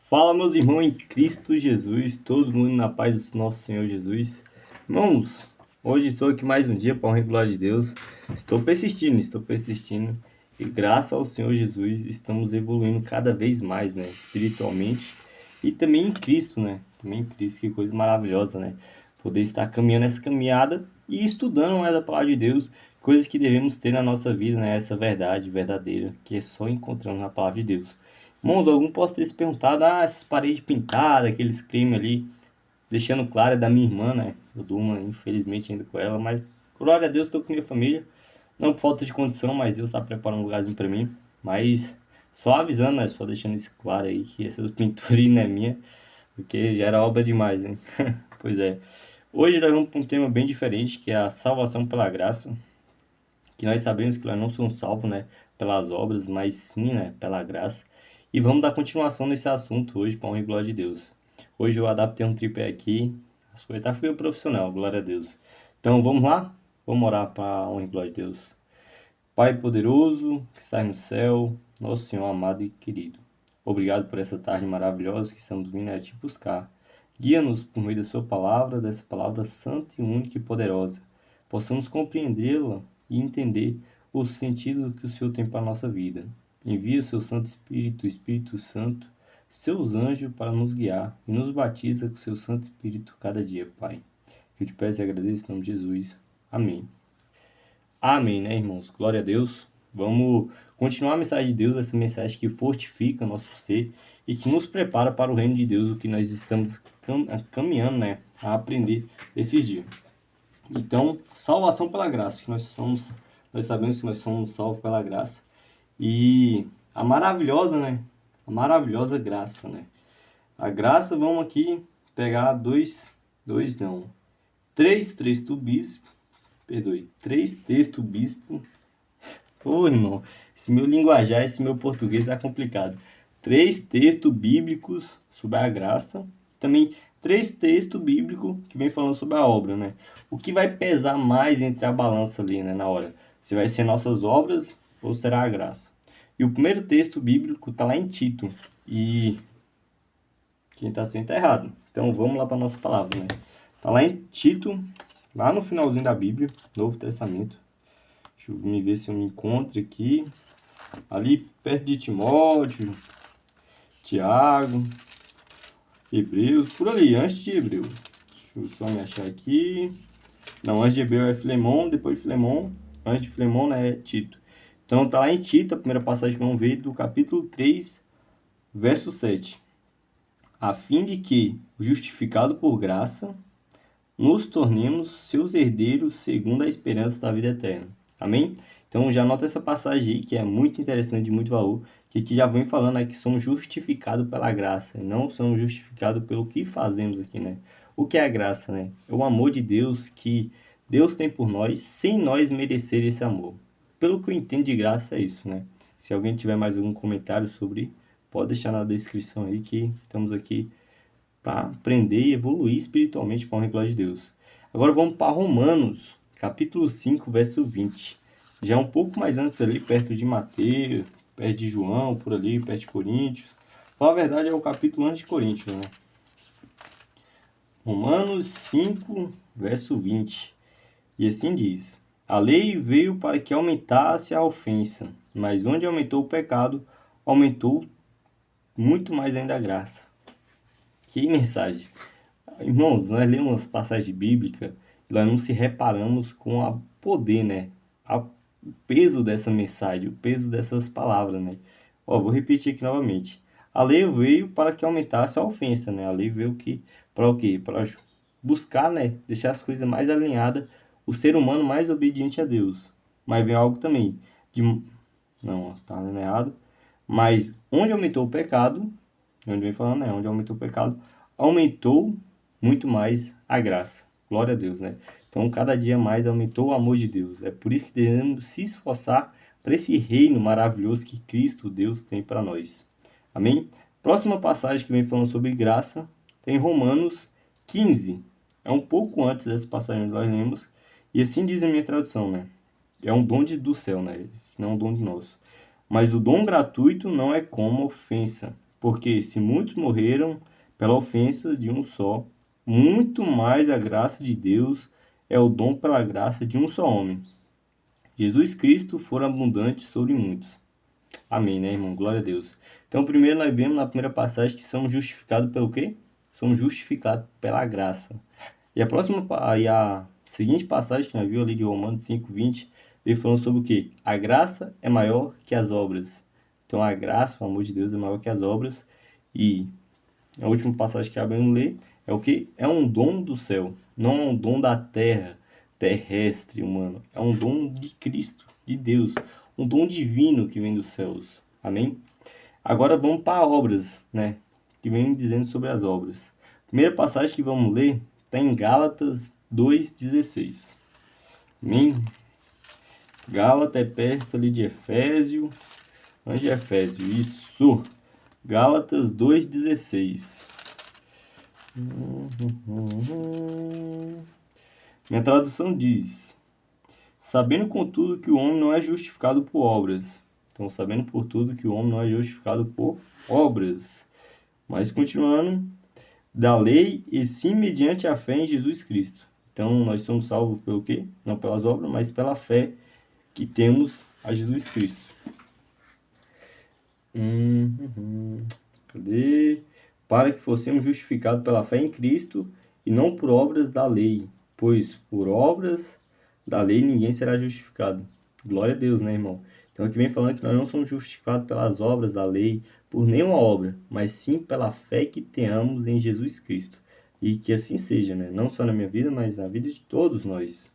Fala, meus irmãos em Cristo Jesus, todo mundo na paz do nosso Senhor Jesus. Irmãos, hoje estou aqui mais um dia para a honra e glória de Deus. Estou persistindo e graças ao Senhor Jesus estamos evoluindo cada vez mais, né, espiritualmente e também em Cristo, né? Também em Cristo, que coisa maravilhosa, né? Poder estar caminhando essa caminhada e estudando mais a palavra de Deus, coisas que devemos ter na nossa vida, né? Essa verdade verdadeira que é só encontrando na palavra de Deus. Irmãos, algum possa ter se perguntado, essas paredes pintadas, aqueles cremes ali, deixando claro, é da minha irmã, né? Eu durmo, infelizmente, ainda com ela, mas glória a Deus, estou com minha família. Não por falta de condição, mas Deus está preparando um lugarzinho para mim. Mas só avisando, né? Só deixando isso claro aí, que essas pinturas não é minha, porque já era obra demais, hein? Pois é. Hoje nós vamos para um tema bem diferente, que é a salvação pela graça. Que nós sabemos que nós não somos salvos, né, pelas obras, mas sim, né, pela graça. E vamos dar continuação nesse assunto hoje, para a honra e glória de Deus. Hoje eu adaptei um tripé aqui, as coisas tá ficando profissional, glória a Deus. Então vamos lá? Vamos orar para a honra e glória de Deus. Pai poderoso, que está no céu, nosso Senhor amado e querido. Obrigado por essa tarde maravilhosa que estamos vindo a te buscar. Guia-nos por meio da sua palavra, dessa palavra santa e única e poderosa. Possamos compreendê-la e entender o sentido que o Senhor tem para a nossa vida. Envia o seu Santo Espírito, o Espírito Santo, seus anjos para nos guiar e nos batiza com o seu Santo Espírito cada dia, Pai. Que eu te peço e agradeço em nome de Jesus. Amém. Amém, né, irmãos? Glória a Deus. Vamos continuar a mensagem de Deus, essa mensagem que fortifica nosso ser e que nos prepara para o reino de Deus, o que nós estamos caminhando, né, a aprender esses dias. Então, salvação pela graça, que nós sabemos que nós somos salvos pela graça. E a maravilhosa, né? A maravilhosa graça, né? A graça, vamos aqui pegar três textos bíblicos, perdoe, três textos bíblicos. Ô, irmão, esse meu linguajar, esse meu português tá complicado. Três textos bíblicos sobre a graça, também três textos bíblicos que vem falando sobre a obra, né? O que vai pesar mais entre a balança ali, né, na hora? Se vai ser nossas obras ou será a graça? E o primeiro texto bíblico tá lá em Tito, e quem tá sendo tá errado. Então vamos lá para nossa palavra, né? Tá lá em Tito, lá no finalzinho da Bíblia, Novo Testamento. Deixa eu me ver se eu me encontro aqui. Ali perto de Timóteo, Tiago, Hebreus, por ali, antes de Hebreus. Deixa eu só me achar aqui. Não, antes de Hebreus é Filemon, depois de Filemon. Antes de Filemon, né, é Tito. Então tá lá em Tito, a primeira passagem que vamos ver do capítulo 3, verso 7. A fim de que, justificado por graça, nos tornemos seus herdeiros segundo a esperança da vida eterna. Amém? Então já anota essa passagem aí, que é muito interessante, de muito valor, que aqui já vem falando, né, que somos justificados pela graça, não somos justificados pelo que fazemos aqui, né? O que é a graça, né? É o amor de Deus que Deus tem por nós, sem nós merecer esse amor. Pelo que eu entendo de graça é isso, né? Se alguém tiver mais algum comentário sobre, pode deixar na descrição aí, que estamos aqui para aprender e evoluir espiritualmente com a glória de Deus. Agora vamos para Romanos, capítulo 5, verso 20. Já é um pouco mais antes ali, perto de Mateus, perto de João, por ali, perto de Coríntios. Falar a verdade, é o capítulo antes de Coríntios, né? Romanos 5, verso 20. E assim diz: a lei veio para que aumentasse a ofensa, mas onde aumentou o pecado, aumentou muito mais ainda a graça. Que mensagem! Irmãos, nós lemos umas passagens bíblicas e nós não se reparamos com o poder, né? O peso dessa mensagem, o peso dessas palavras, né? Ó, vou repetir aqui novamente. A lei veio para que aumentasse a ofensa, né? A lei veio para o quê? Para buscar, né? Deixar as coisas mais alinhadas, o ser humano mais obediente a Deus. Mas vem algo também de... Não, tá lendo errado. Mas onde aumentou o pecado, onde vem falando, né? Onde aumentou o pecado, aumentou muito mais a graça. Glória a Deus, né? Então, cada dia mais aumentou o amor de Deus. É por isso que devemos se esforçar para esse reino maravilhoso que Cristo, Deus, tem para nós. Amém? Próxima passagem que vem falando sobre graça tem Romanos 15. É um pouco antes dessa passagem que nós lemos. E assim diz a minha tradução, né? É um dom do céu, né? Não é um dom de nós. Mas o dom gratuito não é como ofensa. Porque se muitos morreram pela ofensa de um só, muito mais a graça de Deus é o dom pela graça de um só homem. Jesus Cristo for abundante sobre muitos. Amém, né, irmão? Glória a Deus. Então, primeiro nós vemos na primeira passagem que somos justificados pelo quê? Somos justificados pela graça. E a seguinte passagem que nós vimos ali de Romanos 5:20, ele falando sobre o quê? A graça é maior que as obras. Então, a graça, o amor de Deus é maior que as obras. E a última passagem que abrimos ler é o quê? É um dom do céu, não é um dom da terra, terrestre, humano. É um dom de Cristo, de Deus, um dom divino que vem dos céus. Amém? Agora vamos para obras, né? Que vem dizendo sobre as obras. A primeira passagem que vamos ler está em Gálatas 2:16. Amém? Gálatas é perto ali de Efésio. Onde é Efésio? Isso! Gálatas 2:16. Minha tradução diz: sabendo contudo que o homem não é justificado por obras. Então, sabendo por tudo que o homem não é justificado por obras. Mas continuando, da lei e sim mediante a fé em Jesus Cristo. Então, nós somos salvos pelo quê? Não pelas obras, mas pela fé que temos a Jesus Cristo. Cadê? Para que fossemos justificados pela fé em Cristo e não por obras da lei, pois por obras da lei ninguém será justificado. Glória a Deus, né, irmão? Então aqui vem falando que nós não somos justificados pelas obras da lei, por nenhuma obra, mas sim pela fé que tenhamos em Jesus Cristo. E que assim seja, né? Não só na minha vida, mas na vida de todos nós.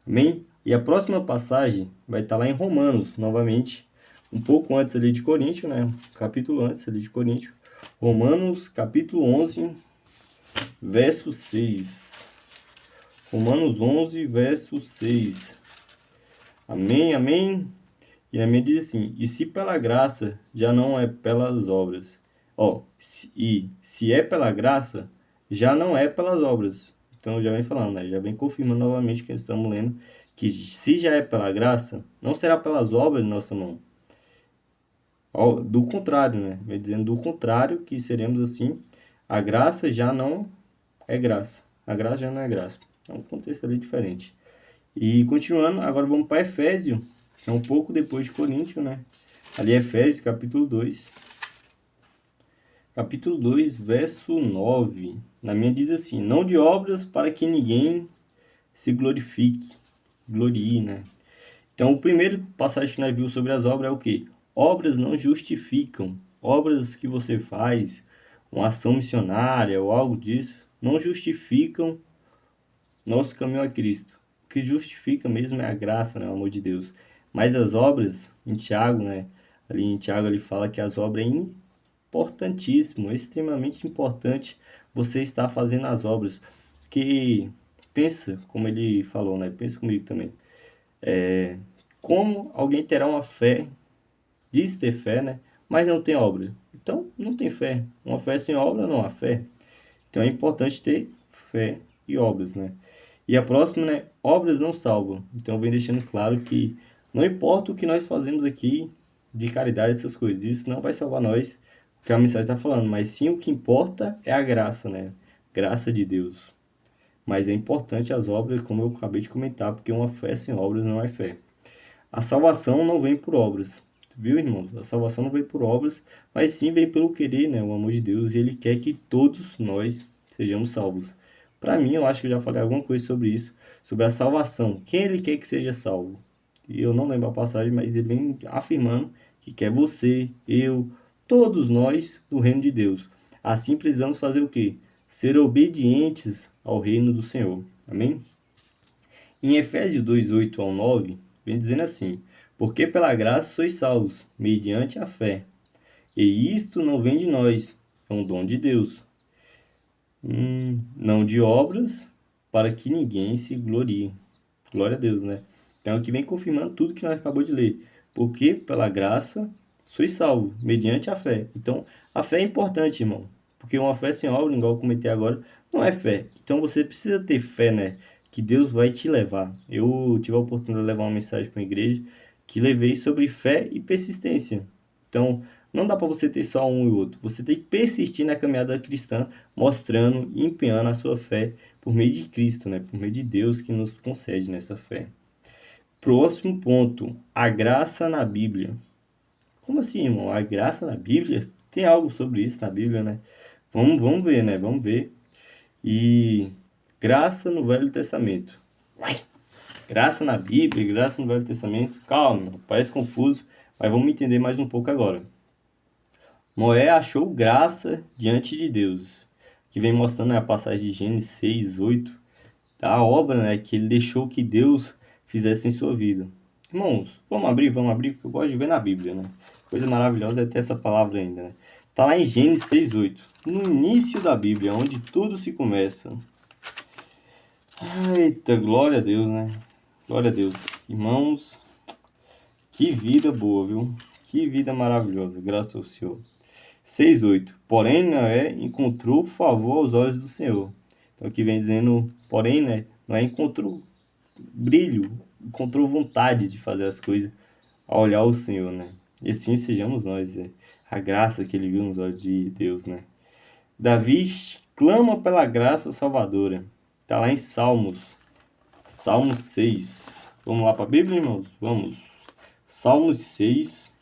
Amém? E a próxima passagem vai estar lá em Romanos, novamente, um pouco antes ali de Coríntios, né? Capítulo antes ali de Coríntios. Romanos, capítulo 11, verso 6. Romanos 11, verso 6. Amém, amém? E a minha diz assim: e se pela graça, já não é pelas obras. Se é pela graça, já não é pelas obras. Então já vem falando, né? Já vem confirmando novamente que estamos lendo que se já é pela graça, não será pelas obras de nossa mão. Do contrário, né? Vem dizendo do contrário que seremos assim. A graça já não é graça. A graça já não é graça. É um contexto ali diferente. E continuando, agora vamos para Efésio, que é um pouco depois de Coríntios, né? Ali é Efésios, capítulo 2. Capítulo 2, verso 9. Na minha diz assim: não de obras para que ninguém se glorifique. Glorie, né? Então, o primeiro passagem que nós vimos sobre as obras é o quê? Obras não justificam. Obras que você faz, uma ação missionária ou algo disso, não justificam nosso caminho a Cristo. O que justifica mesmo é a graça, né? O amor de Deus. Mas as obras, em Tiago, né? Ali em Tiago ele fala que as obras é importantíssimo, extremamente importante você estar fazendo as obras. Que pensa, como ele falou, né? Pensa comigo também. Como alguém terá uma fé, diz ter fé, né? Mas não tem obra. Então, não tem fé. Uma fé sem obra não há fé. Então, é importante ter fé e obras, né? E a próxima, né? Obras não salvam. Então, vem deixando claro que não importa o que nós fazemos aqui de caridade, essas coisas. Isso não vai salvar nós, o que a mensagem está falando. Mas sim, o que importa é a graça, né? Graça de Deus. Mas é importante as obras, como eu acabei de comentar, porque uma fé sem obras não é fé. A salvação não vem por obras, viu, irmãos? A salvação não vem por obras, mas sim vem pelo querer, né? O amor de Deus, e Ele quer que todos nós sejamos salvos. Para mim, eu acho que eu já falei alguma coisa sobre isso, sobre a salvação. Quem Ele quer que seja salvo? E eu não lembro a passagem, mas Ele vem afirmando que quer você, eu, todos nós do reino de Deus. Assim precisamos fazer o quê? Ser obedientes ao reino do Senhor. Amém? Em Efésios 2:8 ao 9, vem dizendo assim: porque pela graça sois salvos, mediante a fé. E isto não vem de nós, é um dom de Deus. Não de obras, para que ninguém se glorie. Glória a Deus, né? Então aqui vem confirmando tudo que nós acabamos de ler. Porque pela graça sois salvos, mediante a fé. Então, a fé é importante, irmão. Porque uma fé sem obra, igual eu comentei agora, não é fé. Então você precisa ter fé, né? Que Deus vai te levar. Eu tive a oportunidade de levar uma mensagem para uma igreja que levei sobre fé e persistência. Então, Não dá para você ter só um e outro. Você tem que persistir na caminhada cristã, mostrando e empenhando a sua fé por meio de Cristo, né? Por meio de Deus que nos concede nessa fé. Próximo ponto, a graça na Bíblia. Como assim, irmão? A graça na Bíblia? Tem algo sobre isso na Bíblia, né? Vamos ver, né? Vamos ver. E graça no Velho Testamento. Uai! Graça na Bíblia, graça no Velho Testamento. Calma, parece confuso, mas vamos entender mais um pouco agora. Noé achou graça diante de Deus, que vem mostrando, né, a passagem de Gênesis 6, 8, da obra, né, que ele deixou que Deus fizesse em sua vida. Irmãos, vamos abrir, porque eu gosto de ver na Bíblia, né? Coisa maravilhosa é ter essa palavra ainda, né? Tá lá em Gênesis 6, 8, no início da Bíblia, onde tudo se começa. Eita, glória a Deus, né? Glória a Deus. Irmãos, que vida boa, viu? Que vida maravilhosa, graças ao Senhor. 6:8. Porém, Noé encontrou favor aos olhos do Senhor. Então aqui vem dizendo, porém, né? Noé encontrou brilho, encontrou vontade de fazer as coisas ao olhar o Senhor, né? E assim sejamos nós, né? A graça que ele viu nos olhos de Deus, né? Davi clama pela graça salvadora. Está lá em Salmos. Salmos 6. Vamos lá para a Bíblia, irmãos? Vamos. Salmos 6.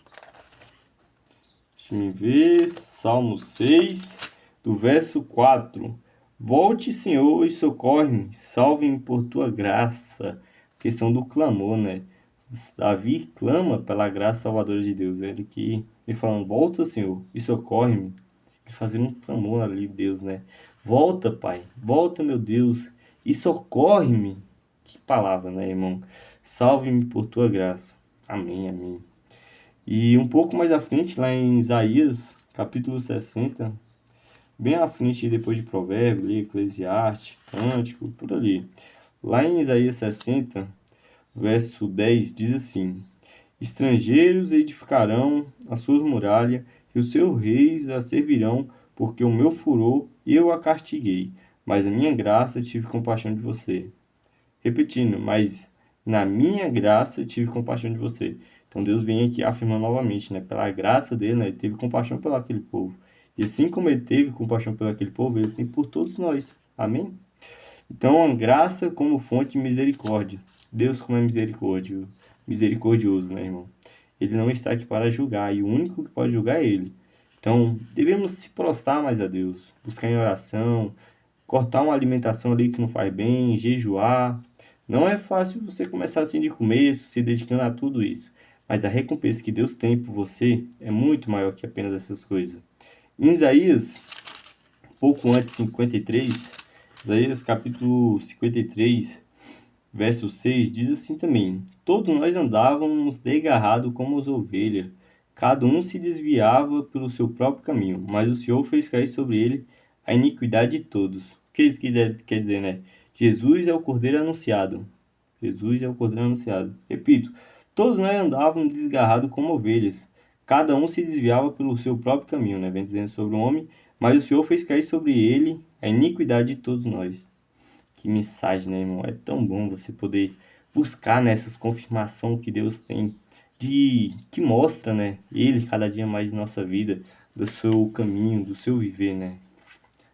Deixa eu ver. Salmos 6, do verso 4. Volte, Senhor, e socorre-me. Salve-me por tua graça. Questão do clamor, né? Davi clama pela graça salvadora de Deus. Ele que vem falando, volta, Senhor, e socorre-me. Ele fazendo um clamor ali, Deus, né? Volta, Pai. Volta, meu Deus, e socorre-me. Que palavra, né, irmão? Salve-me por tua graça. Amém, amém. E um pouco mais à frente, lá em Isaías, capítulo 60, bem à frente depois de Provérbios, Eclesiastes, Cântico, por ali. Lá em Isaías 60, verso 10, diz assim: Estrangeiros edificarão as suas muralhas, e os seus reis a servirão, porque o meu furor eu a castiguei, mas a minha graça tive compaixão de você. Repetindo, mas na minha graça tive compaixão de você. Então Deus vem aqui afirmando novamente, né? Pela graça dele, né? Ele teve compaixão pelo aquele povo. E assim como ele teve compaixão pelo aquele povo, ele tem por todos nós. Amém? Então, a graça como fonte de misericórdia. Deus como é misericordioso, né, irmão? Ele não está aqui para julgar, e o único que pode julgar é ele. Então, devemos se prostrar mais a Deus, buscar em oração, cortar uma alimentação ali que não faz bem, jejuar. Não é fácil você começar assim de começo, se dedicando a tudo isso. Mas a recompensa que Deus tem por você é muito maior que apenas essas coisas. Em Isaías, pouco antes, 53, Isaías capítulo 53, verso 6, diz assim também: Todos nós andávamos desgarrados como as ovelhas, cada um se desviava pelo seu próprio caminho, mas o Senhor fez cair sobre ele a iniquidade de todos. O que isso quer dizer, né? Jesus é o Cordeiro anunciado. Jesus é o Cordeiro anunciado. Repito, todos nós andávamos desgarrados como ovelhas, cada um se desviava pelo seu próprio caminho, né? Vem dizendo sobre o homem, mas o Senhor fez cair sobre ele a iniquidade de todos nós. Que mensagem, né, irmão? É tão bom você poder buscar nessas confirmação que Deus tem que mostra, né, ele cada dia mais em nossa vida, do seu caminho, do seu viver, né?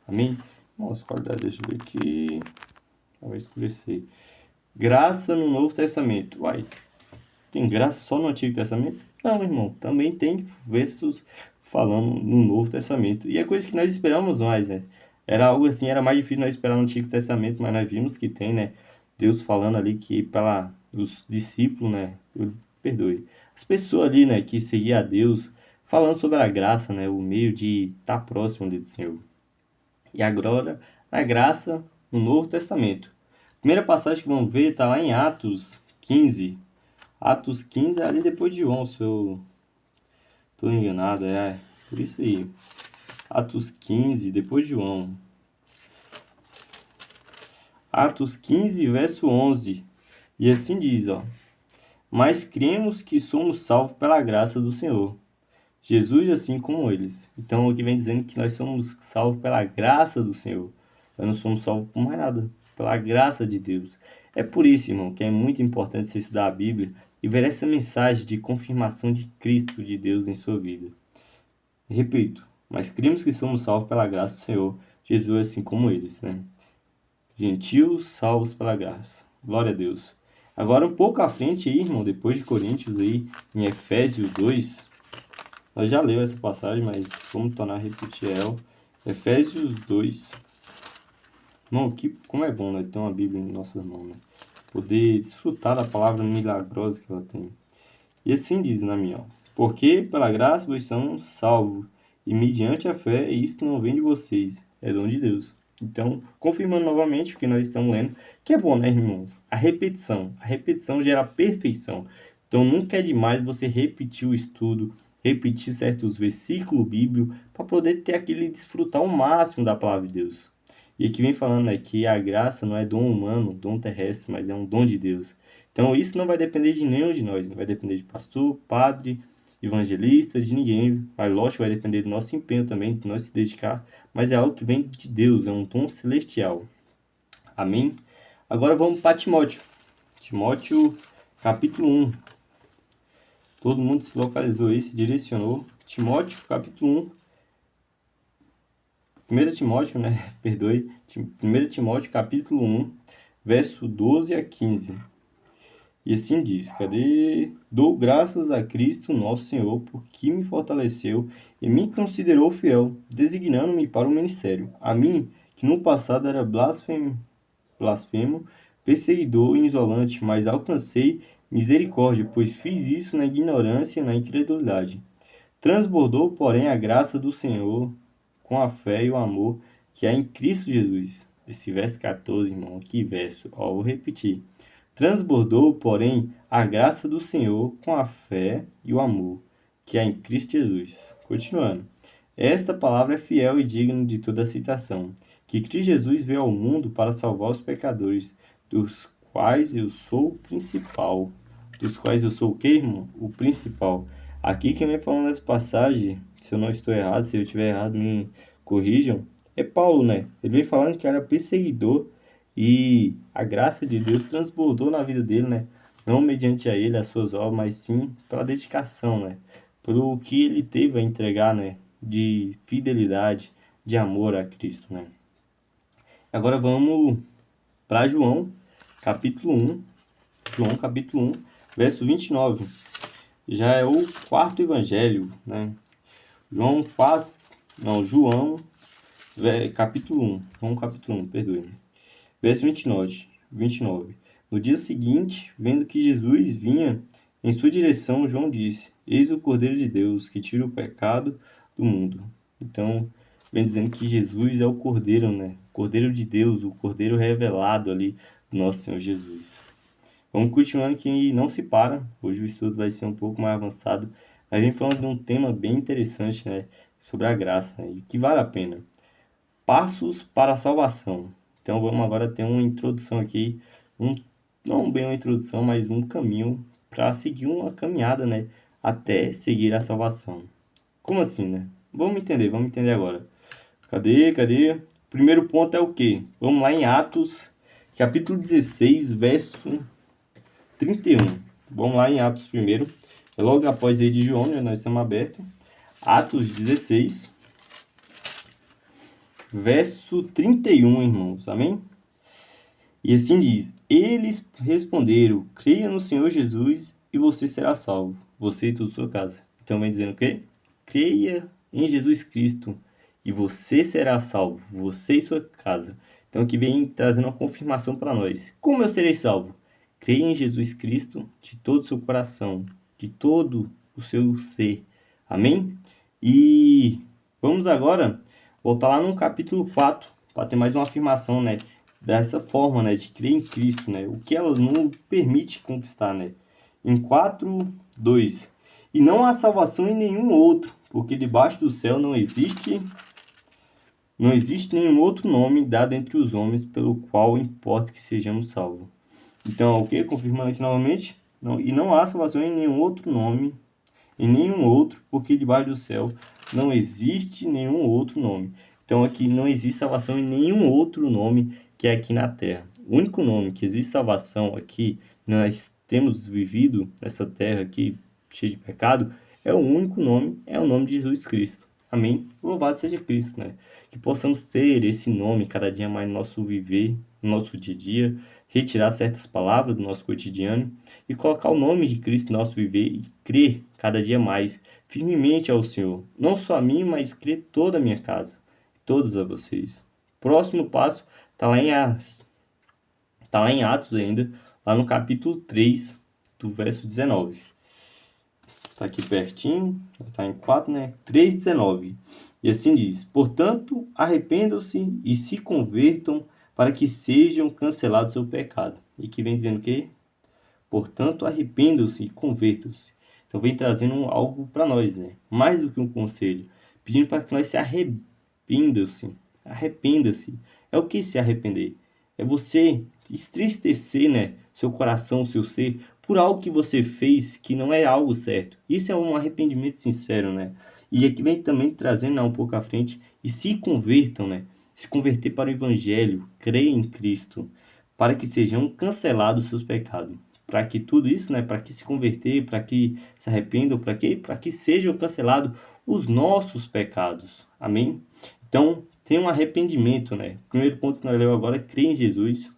Amém? Nossa, qualidade, deixa eu ver aqui. Vai escurecer. Graça no Novo Testamento. Uai, tem graça só no Antigo Testamento? Não, irmão. Também tem versos falando no Novo Testamento. E é coisa que nós esperamos mais, né? Era algo assim, era mais difícil nós esperar no Antigo Testamento, mas nós vimos que tem, né? Deus falando ali que para os discípulos, né? Perdoe. As pessoas ali, né? Que seguiam a Deus, falando sobre a graça, né? O meio de estar próximo ali do Senhor. E agora, a graça no Novo Testamento. A primeira passagem que vamos ver está lá em Atos 15. Atos 15 é ali depois de João, se eu estou enganado, é por isso aí. Atos 15, depois de João. Atos 15, verso 11. E assim diz, ó: Mas cremos que somos salvos pela graça do Senhor, Jesus assim como eles. Então aqui vem dizendo que nós somos salvos pela graça do Senhor. Nós não somos salvos por mais nada, pela graça de Deus. É por isso, irmão, que é muito importante você estudar a Bíblia e ver essa mensagem de confirmação de Cristo, de Deus em sua vida. Repito, mas cremos que somos salvos pela graça do Senhor Jesus, assim como eles, né? Gentios salvos pela graça. Glória a Deus. Agora, um pouco à frente aí, irmão, depois de Coríntios aí, em Efésios 2, nós já leu essa passagem, mas vamos tornar a repetir ela. Efésios 2. Irmão, como é bom, né, ter uma Bíblia em nossas mãos, né? Poder desfrutar da palavra milagrosa que ela tem. E assim diz na minha, ó. Porque pela graça vocês são salvos, e mediante a fé, isto não vem de vocês, é dom de Deus. Então, confirmando novamente o que nós estamos lendo, que é bom, né, irmãos? A repetição gera perfeição. Então, nunca é demais você repetir o estudo, repetir certos versículos bíblicos, para poder ter aquele desfrutar o máximo da palavra de Deus. E aqui vem falando, né, que a graça não é dom humano, dom terrestre, mas é um dom de Deus. Então isso não vai depender de nenhum de nós, não vai depender de pastor, padre, evangelista, de ninguém. Mas lógico, vai depender do nosso empenho também, de nós se dedicar, mas é algo que vem de Deus, é um dom celestial. Amém? Agora vamos para Timóteo. Timóteo, capítulo 1. Todo mundo se localizou aí, se direcionou. Timóteo, capítulo 1. 1 Timóteo, né? Perdoe. 1 Timóteo, capítulo 1, verso 12 a 15. E assim diz, cadê? Dou graças a Cristo nosso Senhor, porque me fortaleceu e me considerou fiel, designando-me para o ministério. A mim, que no passado era blasfemo, perseguidor e insolente, mas alcancei misericórdia, pois fiz isso na ignorância e na incredulidade. Transbordou, porém, a graça do Senhor com a fé e o amor que há em Cristo Jesus. Esse verso 14, irmão, que verso. Ó, vou repetir. Transbordou, porém, a graça do Senhor com a fé e o amor que há em Cristo Jesus. Continuando. Esta palavra é fiel e digna de toda citação, que Cristo Jesus veio ao mundo para salvar os pecadores, dos quais eu sou o principal. Dos quais eu sou o quê, irmão? O principal. Aqui quem vem falando nessa passagem, se eu não estou errado, se eu estiver errado, me corrijam, é Paulo, né? Ele vem falando que era perseguidor e a graça de Deus transbordou na vida dele, né? Não mediante a ele, as suas obras, mas sim pela dedicação, né? Pelo que ele teve a entregar, né? De fidelidade, de amor a Cristo, né? Agora vamos para João, capítulo 1. João, capítulo 1, verso 29. Já é o quarto evangelho, né? João 4, não, João, capítulo 1. João, capítulo 1, perdoe-me. Verso 29. No dia seguinte, vendo que Jesus vinha em sua direção, João disse: Eis o Cordeiro de Deus, que tira o pecado do mundo. Então, vem dizendo que Jesus é o Cordeiro, né? O Cordeiro de Deus, o Cordeiro revelado ali do nosso Senhor Jesus. Vamos continuando que não se para. Hoje o estudo vai ser um pouco mais avançado. Mas vem falando de um tema bem interessante, né? Sobre a graça, né? E que vale a pena. Passos para a salvação. Então vamos agora ter uma introdução aqui, não bem uma introdução, mas um caminho para seguir uma caminhada, né, até seguir a salvação. Como assim, né? Vamos entender agora. Cadê? O primeiro ponto é o quê? Vamos lá em Atos, capítulo 16, verso 31. Vamos lá em Atos primeiro. É logo após aí de João, né, nós estamos abertos. Atos 16, verso 31, irmãos. Amém? E assim diz: Eles responderam: Creia no Senhor Jesus e você será salvo, você e toda a sua casa. Então vem dizendo o quê? Creia em Jesus Cristo e você será salvo, você e sua casa. Então aqui vem trazendo uma confirmação para nós. Como eu serei salvo? Creia em Jesus Cristo de todo o seu coração, de todo o seu ser. Amém? E vamos agora voltar lá no capítulo 4 para ter mais uma afirmação, né? Dessa forma, né, de crer em Cristo, né, o que ela não permite conquistar, né. Em 4:2 e não há salvação em nenhum outro, porque debaixo do céu não existe nenhum outro nome dado entre os homens pelo qual importa que sejamos salvos. Então, o que? Confirmando aqui novamente, não há salvação em nenhum outro nome, em nenhum outro, porque debaixo do céu não existe nenhum outro nome. Então aqui não existe salvação em nenhum outro nome que é aqui na terra. O único nome que existe salvação aqui, nós temos vivido nessa terra aqui cheia de pecado, é o único nome, é o nome de Jesus Cristo. Amém? Louvado seja Cristo, né? Que possamos ter esse nome cada dia mais no nosso viver, no nosso dia a dia, retirar certas palavras do nosso cotidiano e colocar o nome de Cristo no nosso viver e crer cada dia mais firmemente ao Senhor. Não só a mim, mas crer toda a minha casa, todos a vocês. Próximo passo está lá em Atos, tá lá em Atos ainda, lá no capítulo 3, do verso 19. Tá aqui pertinho, tá em 4, né? 3:19. E assim diz: portanto, arrependam-se e se convertam para que sejam cancelados seu pecado. E que vem dizendo o quê? Portanto, arrependam-se e convertam-se. Então vem trazendo algo para nós, né? Mais do que um conselho, pedindo para que nós se arrependam-se. Arrependa-se. É o que se arrepender? É você entristecer, né, seu coração, seu ser, por algo que você fez que não é algo certo. Isso é um arrependimento sincero, né? E aqui vem também trazendo, né, um pouco à frente, e se convertam, né? Se converter para o evangelho, crer em Cristo, para que sejam cancelados seus pecados. Para que tudo isso, né, para que se converter, para que se arrependam, para quê? Para que sejam cancelados os nossos pecados. Amém? Então, tem um arrependimento, né? O primeiro ponto que nós lemos agora é crer em Jesus.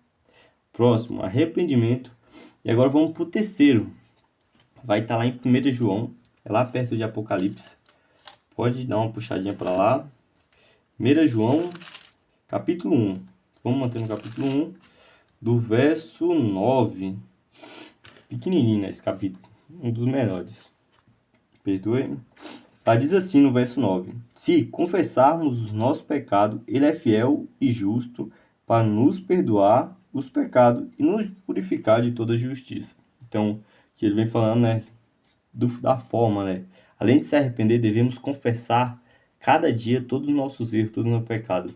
Próximo, arrependimento. E agora vamos para o terceiro. Vai estar lá em 1 João, é lá perto de Apocalipse. Pode dar uma puxadinha para lá. 1 João, capítulo 1. Vamos manter no capítulo 1, do verso 9. Pequenininho, né, esse capítulo. Um dos menores. Perdoe-me. Tá, diz assim no verso 9: se confessarmos os nossos pecados, ele é fiel e justo para nos perdoar os pecados e nos purificar de toda justiça. Então, que ele vem falando, né, da forma, né? Além de se arrepender, devemos confessar cada dia todos os nossos erros, todo o nosso pecado.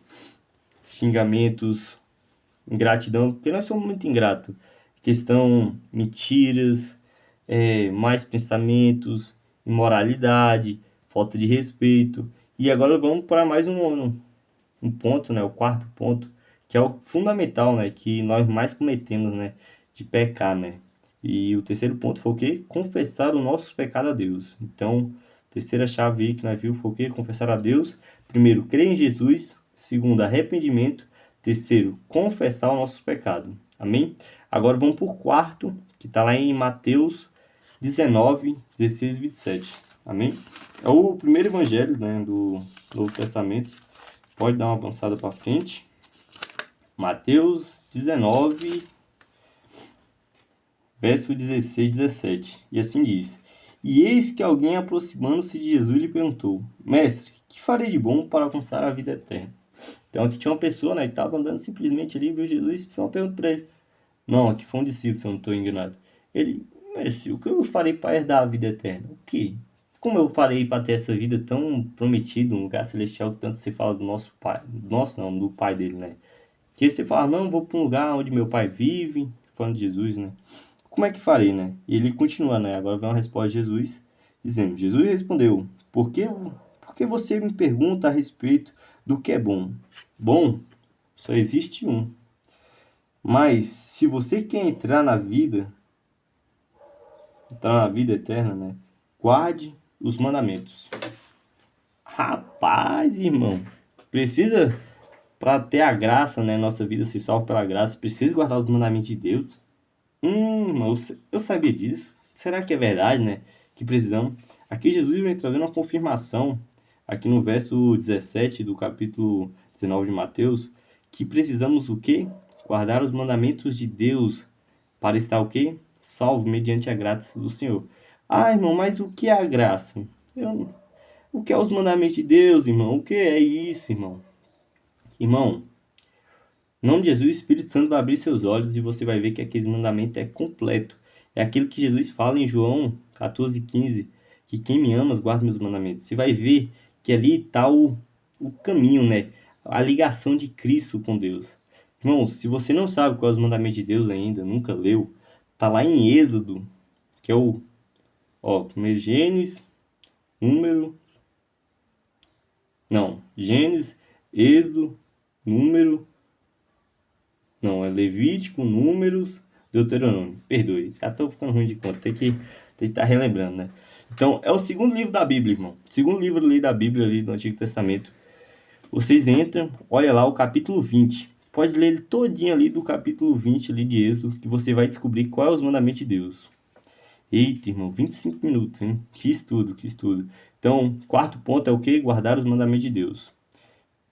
Xingamentos, ingratidão, porque nós somos muito ingratos. Questão, mentiras, mais pensamentos, imoralidade, falta de respeito. E agora vamos para mais um ponto, né? O quarto ponto, que é o fundamental, né? Que nós mais cometemos, né? De pecar, né? E o terceiro ponto foi o quê? Confessar o nosso pecado a Deus. Então, a terceira chave aí que nós vimos foi o quê? Confessar a Deus. Primeiro, crer em Jesus. Segundo, arrependimento. Terceiro, confessar o nosso pecado. Amém? Agora vamos para o quarto, que está lá em Mateus 19, 16 e 27. Amém? É o primeiro evangelho, né, do Novo Testamento. Pode dar uma avançada para frente. Mateus 19, verso 16 e 17. E assim diz: e eis que alguém, aproximando-se de Jesus, lhe perguntou: mestre, que farei de bom para alcançar a vida eterna? Então aqui tinha uma pessoa, né, que estava andando simplesmente ali, viu Jesus e fez uma pergunta para ele. Não, aqui foi um discípulo, se eu não estou enganado. Ele: mestre, o que eu farei para herdar a vida eterna? O que? Como eu farei para ter essa vida tão prometida, um lugar celestial que tanto se fala do nosso pai? Nosso não, do pai dele, né? Que você fala: não, vou para um lugar onde meu pai vive, falando de Jesus, né? Como é que farei, né? E ele continua, né? Agora vem uma resposta de Jesus, dizendo: Jesus respondeu: por que você me pergunta a respeito do que é bom? Bom, só existe um. Mas se você quer entrar na vida eterna, né? Guarde os mandamentos. Rapaz, irmão, precisa, para ter a graça, né? Nossa vida se salva pela graça, precisa guardar os mandamentos de Deus. Irmão, eu sabia disso. Será que é verdade, né? Que precisamos. Aqui Jesus vem trazendo uma confirmação, aqui no verso 17 do capítulo 19 de Mateus, que precisamos o quê? Guardar os mandamentos de Deus para estar o quê? Salvo mediante a graça do Senhor. Ah, irmão, mas o que é a graça? O que é os mandamentos de Deus, irmão? O que é isso, irmão? Irmão, em nome de Jesus, o Espírito Santo vai abrir seus olhos e você vai ver que aquele mandamento é completo. É aquilo que Jesus fala em João 14,15, que quem me ama guarda meus mandamentos. Você vai ver que ali está o caminho, né? A ligação de Cristo com Deus. Irmão, se você não sabe quais são os mandamentos de Deus ainda, nunca leu, tá lá em Êxodo, que é primeiro Gênesis, número... Não, Gênesis, Êxodo, número... Não, é Levítico, Números, Deuteronômio. Perdoe, já estou ficando ruim de conta. Tem que estar relembrando, né? Então, é o segundo livro da Bíblia, irmão. Segundo livro ali da Bíblia, ali do Antigo Testamento. Vocês entram, olha lá o capítulo 20. Pode ler ele todinho ali do capítulo 20 ali de Êxodo, que você vai descobrir qual é os mandamentos de Deus. Eita, irmão, 25 minutos, hein? Que estudo, que estudo. Então, quarto ponto é o quê? Guardar os mandamentos de Deus.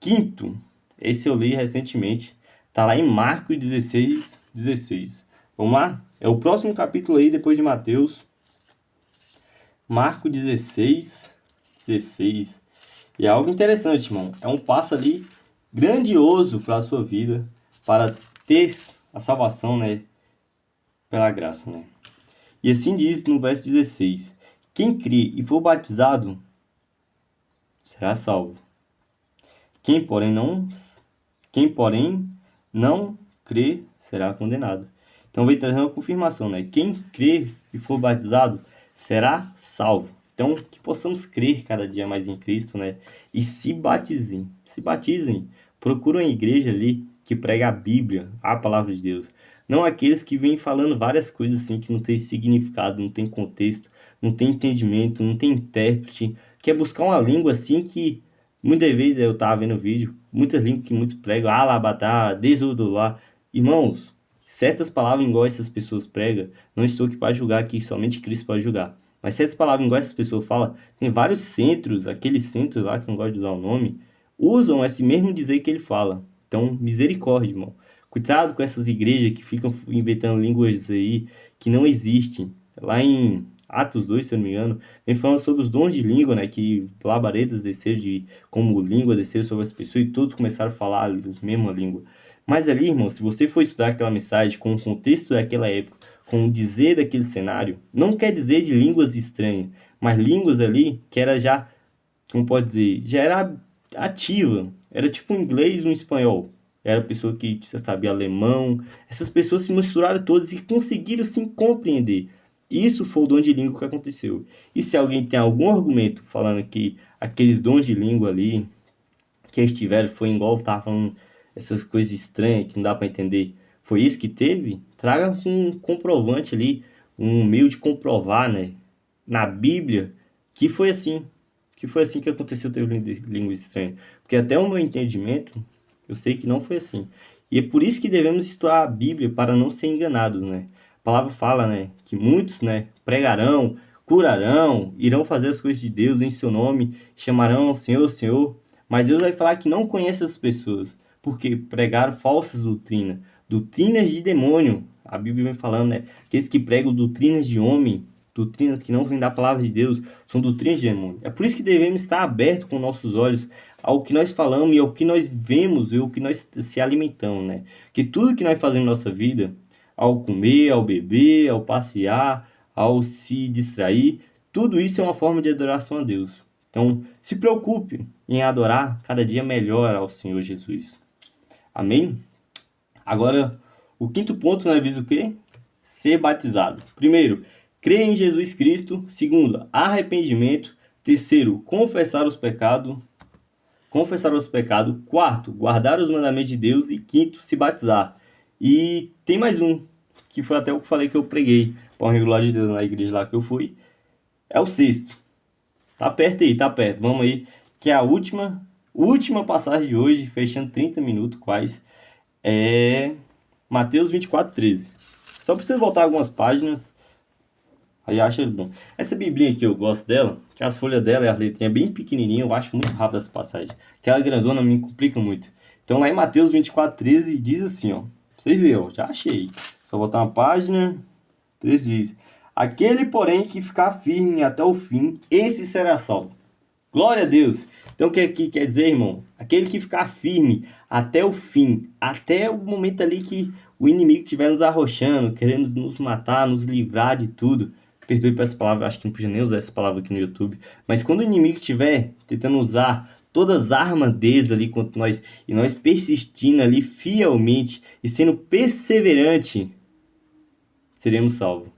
Quinto, esse eu li recentemente, tá lá em Marcos 16, 16. Vamos lá? É o próximo capítulo aí, depois de Mateus. Marcos 16, 16. E é algo interessante, irmão. É um passo ali grandioso para a sua vida, para ter a salvação, né? Pela graça, né? E assim diz no verso 16: quem crê e for batizado será salvo. Quem, porém, não crê será condenado. Então vem trazendo uma confirmação, né? Quem crê e for batizado será salvo. Então, que possamos crer cada dia mais em Cristo, né? E se batizem. Se batizem. Procurem uma igreja ali que prega a Bíblia, a palavra de Deus. Não aqueles que vêm falando várias coisas assim que não tem significado, não tem contexto, não tem entendimento, não tem intérprete. Quer buscar uma língua assim que muitas vezes eu tava vendo vídeo, muitas línguas que muitos pregam, alabatá, desodolá. Irmãos, certas palavras igual essas pessoas pregam, não estou aqui para julgar, aqui somente Cristo pode julgar. Mas certas palavras igual essas pessoas falam, tem vários centros, aqueles centros lá que não gosto de usar o nome, usam esse mesmo dizer que ele fala. Então, misericórdia, irmão. Cuidado com essas igrejas que ficam inventando línguas aí que não existem. Lá em Atos 2, se eu não me engano, vem falando sobre os dons de língua, né? Que labaredas desceram como língua desceram sobre as pessoas e todos começaram a falar a mesma língua. Mas ali, irmão, se você for estudar aquela mensagem com o contexto daquela época, com o dizer daquele cenário, não quer dizer de línguas estranhas, mas línguas ali que era já, como pode dizer, já era ativa. Era tipo um inglês e um espanhol. Era pessoa que sabia alemão. Essas pessoas se misturaram todas e conseguiram se compreender. Isso foi o dom de língua que aconteceu. E se alguém tem algum argumento falando que aqueles dons de língua ali que eles tiveram foi igual tava falando essas coisas estranhas que não dá para entender, foi isso que teve? Traga um comprovante ali, um meio de comprovar, né, na Bíblia que foi assim, que aconteceu ter língua estranha. Porque até o meu entendimento, eu sei que não foi assim. E é por isso que devemos estudar a Bíblia para não ser enganados, né? A palavra fala, né, que muitos, né, pregarão, curarão, irão fazer as coisas de Deus em seu nome, chamarão ao Senhor, Senhor. Mas Deus vai falar que não conhece as pessoas, porque pregaram falsas doutrinas, doutrinas de demônio. A Bíblia vem falando, né? Aqueles que pregam doutrinas de homem, doutrinas que não vêm da palavra de Deus, são doutrinas de demônio. É por isso que devemos estar abertos com nossos olhos ao que nós falamos e ao que nós vemos e ao que nós se alimentamos, né? Que tudo que nós fazemos na nossa vida, ao comer, ao beber, ao passear, ao se distrair, tudo isso é uma forma de adoração a Deus. Então, se preocupe em adorar cada dia melhor ao Senhor Jesus. Amém? Agora, o quinto ponto nós vimos o quê? Ser batizado. Primeiro, crer em Jesus Cristo. Segundo, arrependimento. Terceiro, confessar os pecados. Quarto, guardar os mandamentos de Deus. E quinto, se batizar. E tem mais um, que foi até o que eu falei que eu preguei para o regular de Deus na igreja lá que eu fui. É o sexto. Tá perto aí, tá perto. Vamos aí, que é a última passagem de hoje, fechando 30 minutos quase. É Mateus 24:13. Só preciso voltar algumas páginas. Aí acho ele bom. Essa biblinha aqui eu gosto dela, que as folhas dela e as letrinhas bem pequenininhas, eu acho muito rápido essa passagem. Aquela grandona me complica muito. Então lá em Mateus 24:13 diz assim, ó. Vocês verem, ó, já achei. Só voltar uma página. 13 diz: aquele, porém, que ficar firme até o fim, esse será salvo. Glória a Deus. Então o que quer dizer, irmão? Aquele que ficar firme até o fim, até o momento ali que o inimigo estiver nos arrochando, querendo nos matar, nos livrar de tudo. Perdoe por essa palavra, acho que não podia nem usar essa palavra aqui no YouTube. Mas quando o inimigo estiver tentando usar todas as armas deles ali contra nós, e nós persistindo ali fielmente e sendo perseverante, seremos salvos.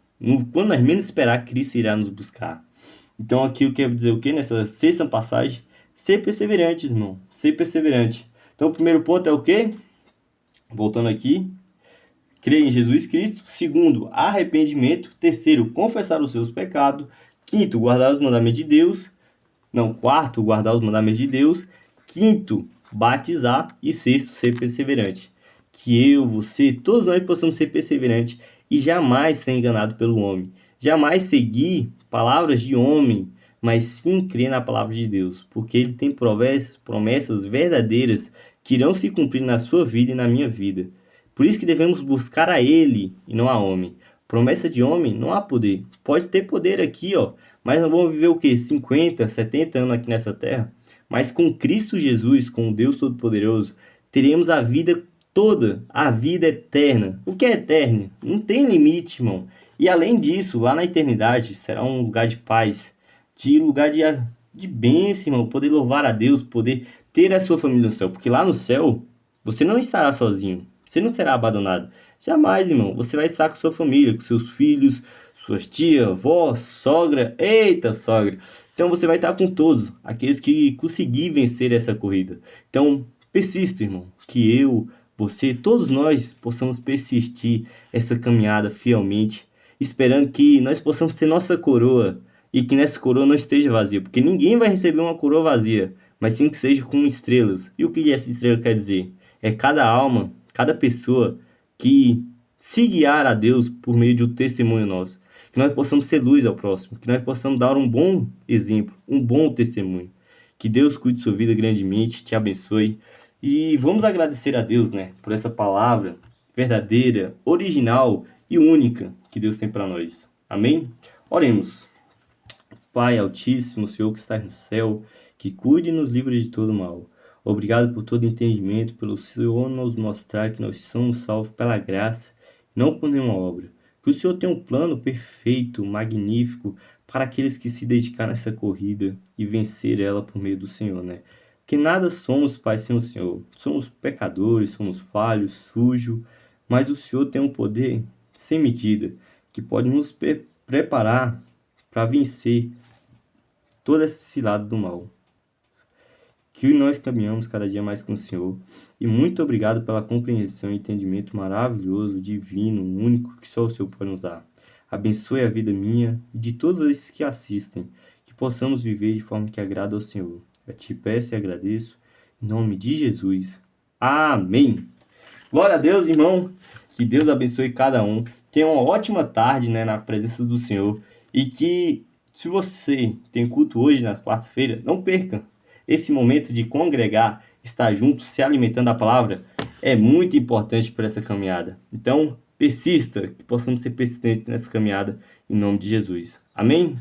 Quando nós menos esperar, Cristo irá nos buscar. Então aqui eu quero dizer o que nessa sexta passagem? Ser perseverante, irmão. Ser perseverante. Então o primeiro ponto é o quê? Voltando aqui. Crer em Jesus Cristo. Segundo, arrependimento. Terceiro, confessar os seus pecados. Quinto, guardar os mandamentos de Deus. Não, quarto, guardar os mandamentos de Deus. Quinto, batizar. E sexto, ser perseverante. Que eu, você, todos nós possamos ser perseverantes e jamais ser enganado pelo homem. Jamais seguir palavras de homem, mas sim crer na palavra de Deus. Porque ele tem promessas verdadeiras que irão se cumprir na sua vida e na minha vida. Por isso que devemos buscar a ele e não a homem. Promessa de homem não há poder. Pode ter poder aqui, ó, mas nós vamos viver o quê? 50, 70 anos aqui nessa terra? Mas com Cristo Jesus, com o Deus Todo-Poderoso, teremos a vida toda, a vida eterna. O que é eterno? Não tem limite, irmão. E além disso, lá na eternidade, será um lugar de paz, de lugar de bênção, irmão. Poder louvar a Deus, poder ter a sua família no céu. Porque lá no céu, você não estará sozinho. Você não será abandonado. Jamais, irmão. Você vai estar com sua família, com seus filhos, suas tias, avó, sogra. Eita, sogra. Então você vai estar com todos, aqueles que conseguir vencer essa corrida. Então, persista, irmão. Que eu, você, todos nós possamos persistir essa caminhada fielmente, esperando que nós possamos ter nossa coroa e que nessa coroa não esteja vazia, porque ninguém vai receber uma coroa vazia, mas sim que seja com estrelas. E o que essa estrela quer dizer? É cada alma, cada pessoa que se guiar a Deus por meio de um testemunho nosso. Que nós possamos ser luz ao próximo, que nós possamos dar um bom exemplo, um bom testemunho. Que Deus cuide de sua vida grandemente, te abençoe. E vamos agradecer a Deus, né, por essa palavra verdadeira, original e única que Deus tem para nós. Amém? Oremos. Pai Altíssimo, Senhor que está no céu, que cuide e nos livre de todo mal. Obrigado por todo entendimento, pelo Senhor nos mostrar que nós somos salvos pela graça, não por nenhuma obra. Que o Senhor tem um plano perfeito, magnífico, para aqueles que se dedicar nessa corrida e vencer ela por meio do Senhor, né? Que nada somos, Pai, sem o Senhor. Somos pecadores, somos falhos, sujos, mas o Senhor tem um poder sem medida, que pode nos preparar para vencer todo esse cilado do mal. Que nós caminhamos cada dia mais com o Senhor. E muito obrigado pela compreensão e entendimento maravilhoso, divino, único, que só o Senhor pode nos dar. Abençoe a vida minha e de todos esses que assistem, que possamos viver de forma que agrada ao Senhor. Eu te peço e agradeço, em nome de Jesus. Amém. Glória a Deus, irmão. Que Deus abençoe cada um. Tenha uma ótima tarde, né, na presença do Senhor. E que, se você tem culto hoje, na quarta-feira, não perca. Esse momento de congregar, estar junto, se alimentando da palavra, é muito importante para essa caminhada. Então, persista, que possamos ser persistentes nessa caminhada, em nome de Jesus. Amém?